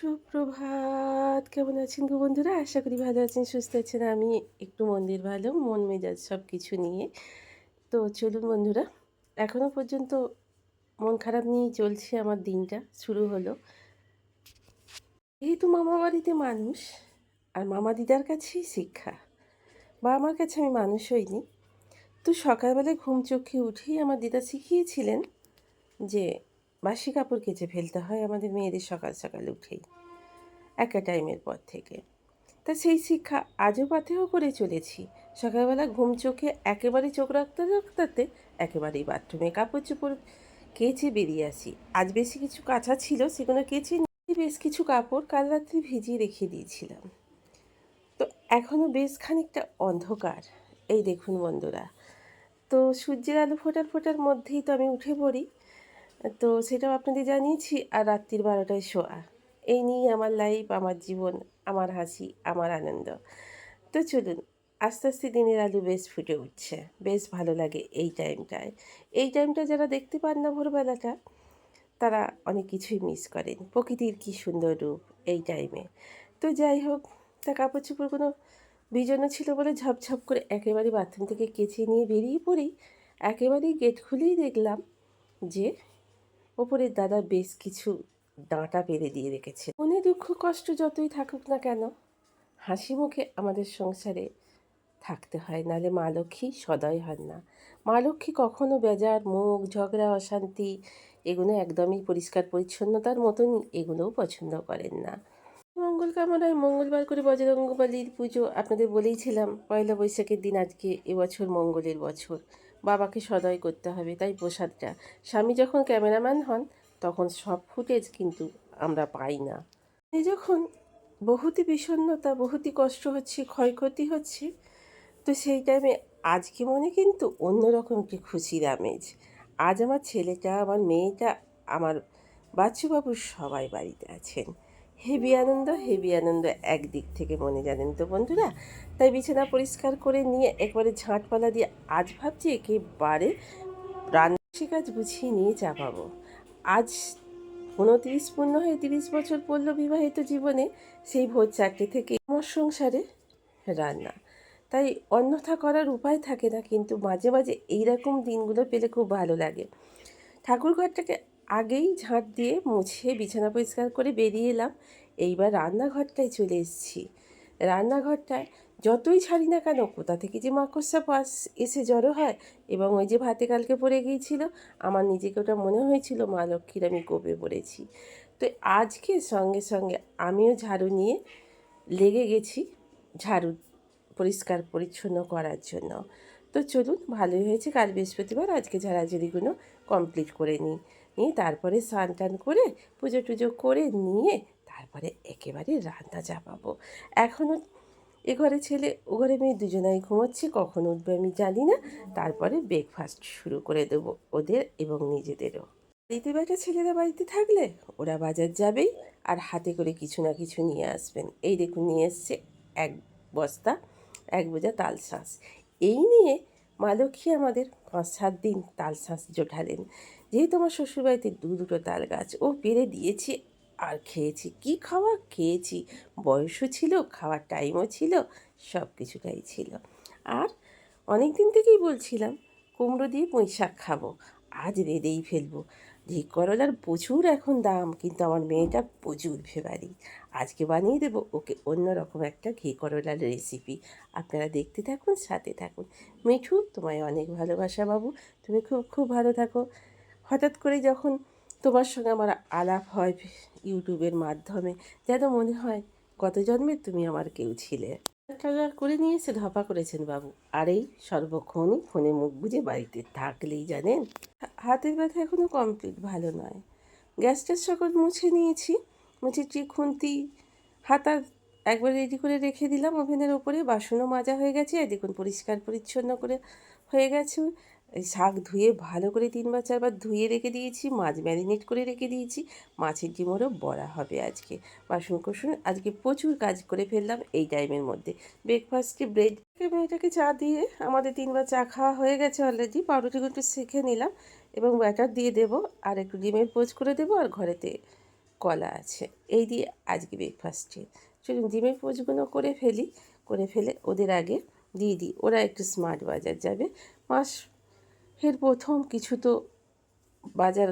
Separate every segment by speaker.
Speaker 1: সুপ্রভাত। কেমন আছেন গো বন্ধুরা? আশা করি ভালো আছেন, সুস্থ আছেন। আমি একটু মন্দির ভালো, মন মেজাজ সব কিছু নিয়ে। তো চলুন বন্ধুরা, এখনও পর্যন্ত মন খারাপ নিয়েই চলছে আমার দিনটা। শুরু হলো। যেহেতু মামা বাড়িতে মানুষ, আর মামা দিদার কাছেই শিক্ষা। বা আমার কাছে আমি মানুষ হইনি। তো সকালবেলায় ঘুম চোখে উঠেই আমার দিদা শিখিয়েছিলেন যে বাসি কাপড় কেচে ফেলতে হয় আমাদের মেয়েদের সকাল সকাল উঠেই, একটা টাইমের পর থেকে। তা সেই শিক্ষা আজও পাথেয় করে চলেছি। সকালবেলা ঘুম চোখে একেবারে চোখ রাখতে রাখতে একেবারেই বাথরুমে কাপড় চোপড় কেচে বেরিয়ে আসি। আজ বেশি কিছু কাঁচা ছিল, সেগুলো কেচে নিয়ে বেশ কিছু কাপড় কাল রাত্রে ভিজিয়ে রেখে দিয়েছিলাম। তো এখনও বেশ খানিকটা অন্ধকার। এই দেখুন বন্ধুরা, তো সূর্যের আলো ফোটার ফোটার মধ্যেই তো আমি উঠে পড়ি। তো সেটাও আপনাদের জানিয়েছি। আর রাত্রির 12টায় শোয়া, এই নিয়ে আমার লাইফ, আমার জীবন, আমার হাসি, আমার আনন্দ। তো চলুন, আস্তে আস্তে দিনের আলো বেশ ফুটে উঠছে। বেশ ভালো লাগে এই টাইমটায়। এই টাইমটা যারা দেখতে পান না ভোরবেলাটা, তারা অনেক কিছুই মিস করেন। প্রকৃতির কী সুন্দর রূপ এই টাইমে। তো যাই হোক, তা কাপড় চোপড়গুলো ভিজানো ছিল বলে ঝপঝপ করে একেবারে বাথরুম থেকে কেচে নিয়ে বেরিয়ে পড়ি। একেবারেই গেট খুলেই দেখলাম যে ওপরের দাদা বেশ কিছু ডাঁটা পেরে দিয়ে রেখেছে। মনে দুঃখ কষ্ট যতই থাকুক না কেন, হাসি মুখে আমাদের সংসারে থাকতে হয়, নাহলে মা লক্ষ্মী সদয় হন না। মা লক্ষ্মী কখনো বেজার মুখ, ঝগড়া, অশান্তি এগুলো একদমই পরিষ্কার পরিচ্ছন্নতার মতন এগুলোও পছন্দ করেন না। মঙ্গল কামনায় মঙ্গলবার করে বজরঙ্গবলীর পুজো আপনাদের বলেইছিলাম। পয়লা বৈশাখের দিন আজকে এবছর মঙ্গলের বছর, বাবাকে সদয় করতে হবে, তাই প্রসাদটা। স্বামী যখন ক্যামেরাম্যান হন তখন সব ফুটেজ কিন্তু আমরা পাই না। এই যখন বহুতই বিষণ্ণতা, বহুতই কষ্ট হচ্ছে, ক্ষয়ক্ষতি হচ্ছে, তো সেই টাইমে আজকে মনে কিন্তু অন্যরকম একটি খুশির আমেজ। আজ আমার ছেলেটা, আমার মেয়েটা, আমার বাচ্চুবাবু সবাই বাড়িতে আছেন। হেভি আনন্দ, হেভি আনন্দ একদিক থেকে মনে, জানেন তো বন্ধুরা। তাই বিছানা পরিষ্কার করে নিয়ে একবারে ঝাঁটপালা দিয়ে আজ ভাবছি একেবারে রান্না কাজ গুছিয়ে নিয়ে চাপাবো। আজ 29 পূর্ণ হয়ে 30 বছর পড়ল বিবাহিত জীবনে। সেই ভোর 4টে থেকে আমার সংসারে রান্না। তাই অন্যথা করার উপায় থাকে না, কিন্তু মাঝে মাঝে এইরকম দিনগুলো পেলে খুব ভালো লাগে। ঠাকুরঘরটাকে আগেই ঝাঁট দিয়ে মুছে বিছানা পরিষ্কার করে বেরিয়ে এলাম। এইবার রান্নাঘরটায় চলে এসেছি। রান্নাঘরটায় যতই ছাড়ি না কেন, কোথা থেকে যে মাকড়সা পাশ এসে জড়ো হয়। এবং ওই যে ভাতে কালকে পড়ে গিয়েছিল, আমার নিজেকে ওটা মনে হয়েছিল মা লক্ষ্মীর আমি কোপে পড়েছি। তো আজকে সঙ্গে সঙ্গে আমিও ঝাড়ু নিয়ে লেগে গেছি ঝাড়ু পরিষ্কার পরিচ্ছন্ন করার জন্য। তো চলুন, ভালোই হয়েছে কাল বৃহস্পতিবার, আজকে ঝাড়াঝাড়িগুলো কমপ্লিট করে নিয়ে তারপরে স্নান টান করে পুজো টুজো করে নিয়ে তারপরে একেবারে রান্না চাপাবো। এখনও এ ঘরে ছেলে ও ঘরে মেয়ে দুজনাই ঘুমোচ্ছে, কখন উঠবে আমি জানি না। তারপরে ব্রেকফাস্ট শুরু করে দেবো ওদের এবং নিজেদেরও। বাড়িতে বেটা ছেলেরা বাড়িতে থাকলে ওরা বাজার যাবেই, আর হাতে করে কিছু না কিছু নিয়ে আসবেন। এই দেখুন, নিয়ে এসছে এক বস্তা, এক বোঝা তাল শাঁস। এই নিয়ে মা লক্ষ্মী আমাদের 5-7 দিন তাল শাঁস জোটালেন। যেহেতু আমার শ্বশুরবাড়িতে দুটো তাল গাছ, ও পেরে দিয়েছি আর খেয়েছি। কি খাওয়া খেয়েছি, বয়সও ছিল, খাওয়ার টাইমও ছিল, সব কিছুটাই ছিল। আর অনেক দিন থেকেই বলছিলাম কুমড়ো দিয়ে পুঁই শাক খাবো, আজ রেঁধেই ফেলবো। ঘি করলার প্রচুর এখন দাম, কিন্তু আমার মেয়েটা প্রচুর ফেভারিট। আজকে বানিয়ে দেবো ওকে অন্যরকম একটা ঘি করলার রেসিপি। আপনারা দেখতে থাকুন, সাথে থাকুন। মিঠু, তোমায় অনেক ভালোবাসা বাবু, তুমি খুব খুব ভালো থাকো। হঠাৎ করে যখন তোমার সঙ্গে আমার আলাপ হয় ইউটিউবের মাধ্যমে, যেন মনে হয় গত জন্মে তুমি আমার কেউ ছিলে। টাকা করে নিয়ে এসে ধপা করেছেন বাবু। আর এই সর্বক্ষণই ফোনে মুখ বুজে বাড়িতে থাকলেই জানেন, হাতের ব্যথা এখনও কমপ্লিট ভালো নয়। গ্যাসটার সকল মুছে নিয়েছি, মুছে খুন্তি হাতা একবার রেডি করে রেখে দিলাম ওভেনের ওপরে। বাসনও মাজা হয়ে গেছে, আর দেখুন পরিষ্কার পরিচ্ছন্ন করে হয়ে গেছে। এই শাক ধুয়ে ভালো করে 3-4বার ধুয়ে রেখে দিয়েছি, মাছ ম্যারিনেট করে রেখে দিয়েছি। মাছের ডিমোরও বড়া হবে আজকে। বাসন কোসন আজকে প্রচুর কাজ করে ফেললাম এই টাইমের মধ্যে। ব্রেকফাস্টে ব্রেড, মেয়েটাকে চা দিয়ে আমাদের 3বার চা খাওয়া হয়ে গেছে অলরেডি। পাউরুটিগুলো একটু সেঁকে নিলাম এবং ব্যাটার দিয়ে দেবো, আর একটু ডিমের পোচ করে দেবো, আর ঘরেতে কলা আছে। এই দিয়ে আজকে ব্রেকফাস্টে চলুন ডিমের পোচগুলো করে ফেলে ওদের আগে দিয়ে দিই। ওরা একটু স্মার্ট বাজার যাবে, মাসের প্রথম কিছু তো বাজার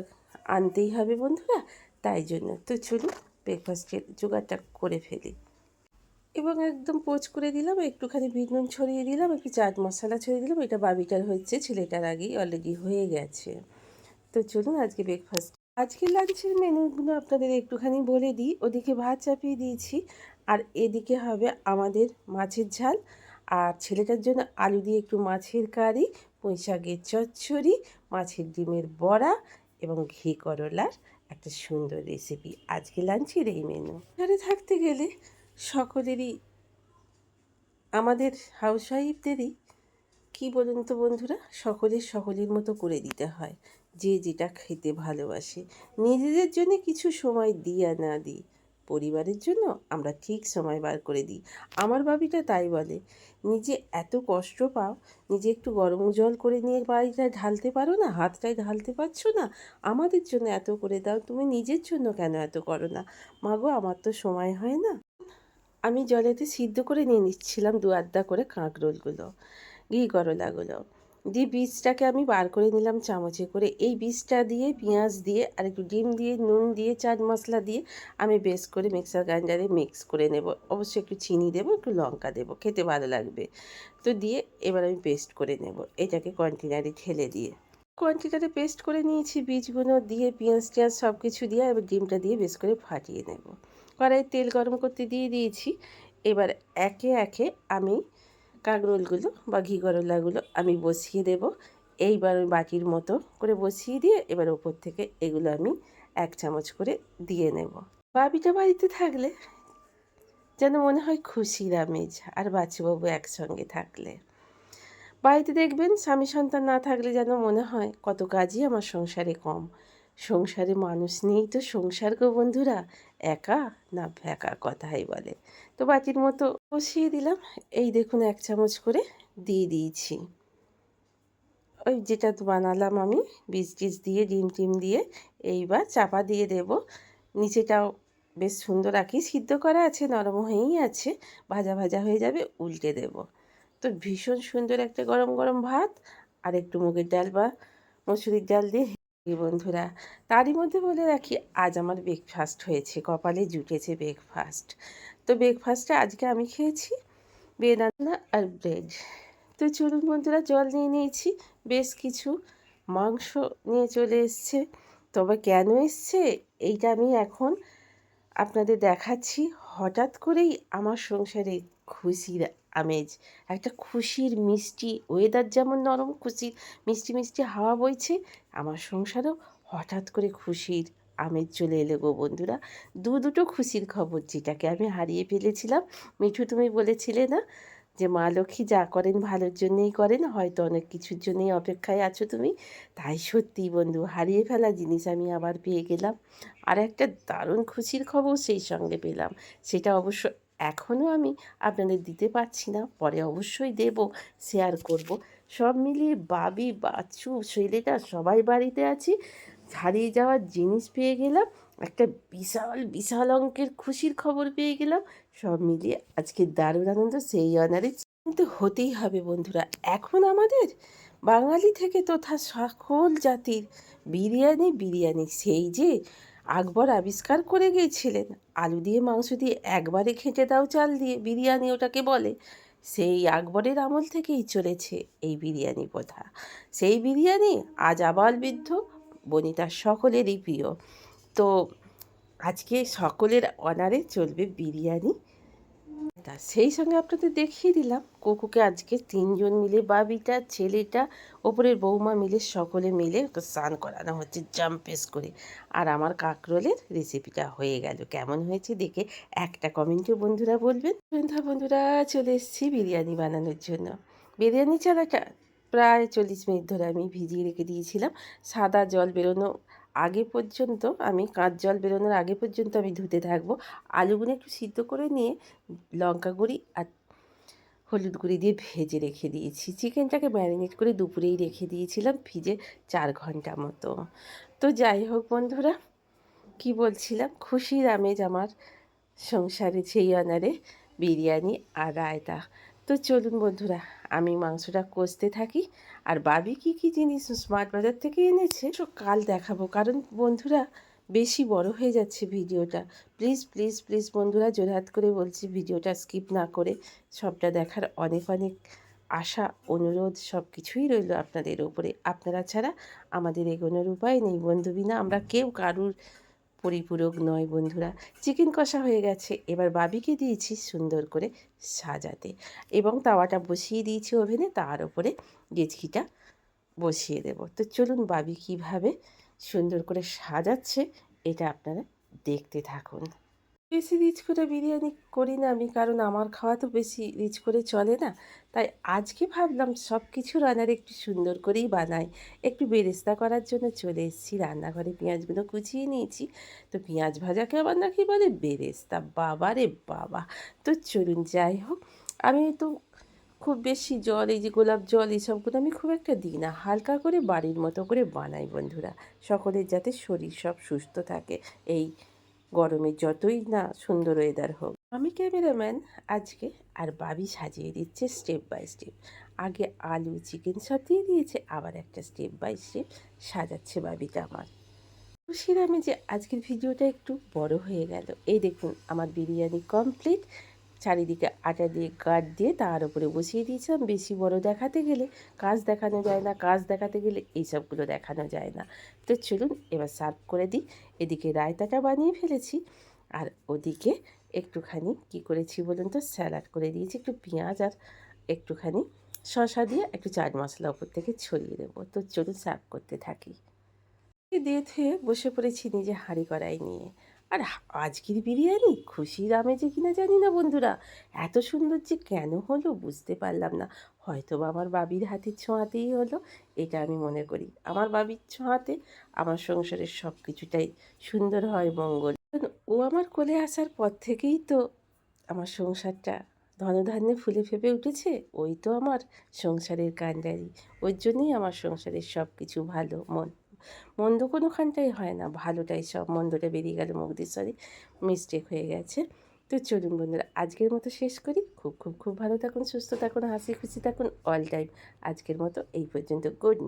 Speaker 1: আনতেই হবে বন্ধুরা, তাই জন্য। তো চলুন ব্রেকফাস্টের জোগাড়টা করে ফেলি। এবং একদম পোচ করে দিলাম, একটুখানি বিট নুন ছড়িয়ে দিলাম, একটু চাট মশলা ছড়িয়ে দিলাম। এটা বাবিটার হচ্ছে, ছেলেটার আগেই অলরেডি হয়ে গেছে। তো চলুন আজকে ব্রেকফাস্ট, আজকের লাঞ্চের মেনুগুলো আপনাদের একটুখানি বলে দিই। ওদিকে ভাত চাপিয়ে দিয়েছি, আর এদিকে হবে আমাদের মাছের ঝাল, আর ছেলেটার জন্য আলু দিয়ে একটু মাছের কারি, পুঁই শাকের চচ্চড়ি, মাছের ডিমের বড়া এবং ঘি করলার একটা সুন্দর রেসিপি। আজকে লাঞ্চের এই মেনু। ঘরে থাকতে গেলে সকলেরই, আমাদের হাউসওয়াইফদেরই কী বলুন তো বন্ধুরা, সকলের মতো করে দিতে হয়, যে যেটা খেতে ভালোবাসে। নিজেদের জন্য কিছু সময় দিই আর না দিই, পরিবারের জন্য আমরা ঠিক সময় বার করে দিই। আমার বাবিটা তাই বলে, নিজে এত কষ্ট পাও, নিজে একটু গরম জল করে নিয়ে বাড়িটায় ঢালতে পারো না, হাতটায় ঢালতে পারছো না, আমাদের জন্য এত করে দাও, তুমি নিজের জন্য কেন এত করো না? মাগো, আমার তো সময় হয় না। আমি জলেতে সিদ্ধ করে নিয়ে নিচ্ছিলাম দু আধটা করে কাঁকরোলগুলো, ঘি করলাগুলো দিয়ে বীজটাকে আমি বার করে নিলাম চামচে করে। এই বীজটা দিয়ে পেঁয়াজ দিয়ে আর একটু ডিম দিয়ে নুন দিয়ে চাট মশলা দিয়ে আমি বেশ করে মিক্সার গ্রাইন্ডারে মিক্স করে নেব। অবশ্যই একটু চিনি দেবো, একটু লঙ্কা দেবো, খেতে ভালো লাগবে। তো দিয়ে এবার আমি পেস্ট করে নেব এটাকে কন্টেনারে ঢেলে দিয়ে। কোয়ান্টিটাতে পেস্ট করে নিয়েছি, বীজগুলো দিয়ে পেঁয়াজ টেঁয়াজ সব কিছু দিয়ে এবার ডিমটা দিয়ে বেশ করে ফাটিয়ে নেব। কড়াইয়ে তেল গরম করতে দিয়ে দিয়েছি। এবার একে একে আমি কাঁকরোলগুলো বা ঘি করলাগুলো আমি বসিয়ে দেব। এইবার ওই বাটির মতো করে বসিয়ে দিয়ে এবার ওপর থেকে এগুলো আমি 1 চামচ করে দিয়ে নেব। বাবিটা বাড়িতে থাকলে যেন মনে হয় খুশির আমেজ, আর বাচ্চাবাবু একসঙ্গে থাকলে। বাড়িতে দেখবেন স্বামী সন্তান না থাকলে যেন মনে হয় কত কাজই আমার সংসারে কম। সংসারে মানুষ নেই তো সংসার গো বন্ধুরা, একা না ফেকা কথাই বলে। তো বাটির মতো বসিয়ে দিলাম। এই দেখুন 1 চামচ করে দিয়ে দিয়েছি। ওই যেটা তো বানালাম আমি বীজ টিজ দিয়ে ডিম টিম দিয়ে, এইবার চাপা দিয়ে দেব। নিচেটাও বেশ সুন্দর আঁকি সিদ্ধ করা আছে, নরম হয়েই আছে, ভাজা ভাজা হয়ে যাবে, উল্টে দেব। তো ভীষণ সুন্দর একটা গরম গরম ভাত আর একটু মুগের ডাল বা মসুরির ডাল দিয়ে বন্ধুরা। তারই মধ্যে বলে রাখি, আজ আমার ব্রেকফাস্ট হয়েছে, কপালে জুটেছে ব্রেকফাস্ট। তো ব্রেকফাস্টে আজকে আমি খেয়েছি বেদানা আর ব্রেড। তো চলুন বন্ধুরা, জল নিয়ে নিয়েছি, বেশ কিছু মাংস নিয়ে চলে এসছে। তবে কেন এসছে এইটা আমি এখন আপনাদের দেখাচ্ছি। হঠাৎ করেই আমার সংসারে খুশির আমেজ, একটা খুশির মিষ্টি ওয়েদার, যেমন নরম খুশির মিষ্টি মিষ্টি হাওয়া বইছে, আমার সংসারেও হঠাৎ করে খুশির আমেজ চলে এলো গো বন্ধুরা। দুটো খুশির খবর, যেটাকে আমি হারিয়ে ফেলেছিলাম। মিঠু, তুমি বলেছিলে না যে মা লক্ষ্মী যা করেন ভালোর জন্যেই করেন, হয়তো অনেক কিছুর জন্যেই অপেক্ষায় আছো তুমি। তাই সত্যি বন্ধু, হারিয়ে ফেলা জিনিস আমি আবার পেয়ে গেলাম। আর একটা দারুণ খুশির খবর সেই সঙ্গে পেলাম, সেটা অবশ্য এখনও আমি আপনাদের দিতে পারছি না, পরে অবশ্যই দেব, শেয়ার করব। সব মিলিয়ে বাবি, বাচ্চু, ছেলেটা সবাই বাড়িতে আছি, হারিয়ে যাওয়ার জিনিস পেয়ে গেলাম, একটা বিশাল অঙ্কের খুশির খবর পেয়ে গেলাম। সব মিলিয়ে আজকে দারুণ আনন্দ, সেই অনারে কিন্তু হতেই হবে বন্ধুরা। এখন আমাদের বাঙালি থেকে তথা সকল জাতির বিরিয়ানি সেই যে আকবর আবিষ্কার করে গিয়েছিলেন, আলু দিয়ে মাংস দিয়ে একবারে খেটে দাও চাল দিয়ে বিরিয়ানি ওটাকে বলে, সেই আকবরের আমল থেকেই চলেছে এই বিরিয়ানি প্রথা। সেই বিরিয়ানি আজ আবালবৃদ্ধ বনিতা সকলেরই প্রিয়। তো আজকে সকলের অনারে চলবে বিরিয়ানি। তা সেই সঙ্গে আপনাদের দেখিয়ে দিলাম কোকুকে আজকে 3 জন মিলে, বাবিটা, ছেলেটা, ওপরের বৌমা মিলে, সকলে মিলে ওকে স্নান করানো হচ্ছে জাম্পেস করে। আর আমার কাঁকরোলের রেসিপিটা হয়ে গেল। কেমন হয়েছে দেখে একটা কমেন্টে বন্ধুরা বলবেন। বন্ধুরা চলে এসেছি বিরিয়ানি বানানোর জন্য। বিরিয়ানি চালাটা প্রায় 40 মিনিট ধরে আমি ভিজিয়ে রেখে দিয়েছিলাম। সাদা জল বেরোনো আগে পর্যন্ত, আমি কাঁচ জল বেরোনোর আগে পর্যন্ত আমি ধুতে থাকবো। আলুগুলো একটু সিদ্ধ করে নিয়ে লঙ্কা গুঁড়ি আর হলুদ গুঁড়ি দিয়ে ভেজে রেখে দিয়েছি। চিকেনটাকে ম্যারিনেট করে দুপুরেই রেখে দিয়েছিলাম ভিজে 4 ঘন্টা মতো। তো যাই হোক বন্ধুরা, কি বলছিলাম, খুশির আমেজ আমার সংসারে সেই অনারে বিরিয়ানি আর রায়তা। তো চলুন বন্ধুরা, আমি মাংসটা কষতে থাকি। আর বাবি কী কী জিনিস স্মার্ট বাজার থেকে এনেছে সব কাল দেখাবো, কারণ বন্ধুরা বেশি বড় হয়ে যাচ্ছে ভিডিওটা। প্লিজ প্লিজ প্লিজ বন্ধুরা, জোরহাত করে বলছি ভিডিওটা স্কিপ না করে সবটা দেখার অনেক অনেক আশা, অনুরোধ সব কিছুই রইল আপনাদের ওপরে। আপনারা ছাড়া আমাদের এগোনোর উপায় নেই বন্ধু, বিনা আমরা কেউ কারুর পরিপূরক নয় বন্ধুরা। চিকেন কষা হয়ে গেছে, এবার বাবিকে দিয়েছি সুন্দর করে সাজাতে এবং তাওয়াটা বসিয়ে দিয়েছি ওভেনে, তার ওপরে গেজকিটা বসিয়ে দেব। তো চলুন বাবি কীভাবে সুন্দর করে সাজাচ্ছে এটা আপনারা দেখতে থাকুন। বেশি রিচ করে বিরিয়ানি করি না আমি, কারণ আমার খাওয়া তো বেশি রিচ করে চলে না। তাই আজকে ভাবলাম সব কিছু রান্নার একটু সুন্দর করেই বানাই। একটু বেরেস্তা করার জন্য চলে এসেছি রান্নাঘরে, পেঁয়াজগুলো কুচিয়ে নিয়েছি। তো পেঁয়াজ ভাজাকে আবার নাকি বলে বেরেস্তা, বাবা রে বাবা! তো চলুন, যাই হোক, আমি তো খুব বেশি জল, এই যে গোলাপ জল এসবগুলো আমি খুব একটা দিই না, হালকা করে বাড়ির মতো করে বানাই বন্ধুরা, সকলের যাতে শরীর সব সুস্থ থাকে এই গরমে, যতই না সুন্দর ওয়েদার হোক। আমি ক্যামেরাম্যান আজকে, আর বাবি সাজিয়ে দিচ্ছে স্টেপ বাই স্টেপ। আগে আলু চিকেন সব দিয়ে দিয়েছে, আবার একটা স্টেপ বাই স্টেপ সাজাচ্ছে বাবিটা আমার। খুশির আমি যে আজকের ভিডিওটা একটু বড় হয়ে গেল। এই দেখুন আমার বিরিয়ানি কমপ্লিট। চারিদিকে আটা দিয়ে গার্ড দিয়ে তার উপরে বসিয়ে দিয়েছিলাম। বেশি বড় দেখাতে গেলে কাজ দেখানো যায় না, কাজ দেখাতে গেলে এইসবগুলো দেখানো যায় না। তো চলুন এবার সার্ভ করে দিই। এদিকে রায়তাটা বানিয়ে ফেলেছি, আর ওদিকে একটুখানি কি করেছি বলুন তো, স্যালাড করে দিয়েছি, একটু পেঁয়াজ আর একটুখানি শসা দিয়ে একটু চাট মশলা ওপর থেকে ছড়িয়ে দেবো। তো চলুন সার্ভ করতে থাকি। দিয়ে থুয়ে বসে পড়েছি নিজে হাঁড়ি কড়াই নিয়ে। আর আজকের বিরিয়ানি খুশির আমেজে কিনা জানি না বন্ধুরা, এত সুন্দর যে কেন হলো বুঝতে পারলাম না। হয়তো বা আমার বাবির হাতের ছোঁয়াতেই হলো, এটা আমি মনে করি। আমার বাবির ছোঁয়াতে আমার সংসারের সব কিছুটাই সুন্দর হয়, মঙ্গল। কারণ ও আমার কোলে আসার পর থেকেই তো আমার সংসারটা ধনধান্যে ফুলে ফেঁপে উঠেছে। ওই তো আমার সংসারের কাণ্ডারি। ওর জন্যই আমার সংসারের সব কিছু ভালো, মন্দ কোনোখানটাই হয় না, ভালোটাই সব, মন্দটা বেরিয়ে গেল মুখ দিয়ে, সরি মিস্টেক হয়ে গেছে। তো চলুন বন্ধুরা, আজকের মতো শেষ করি। খুব খুব খুব ভালো থাকুন, সুস্থ থাকুন, হাসি খুশি থাকুন অল টাইম। আজকের মতো এই পর্যন্ত, গুড নাইট।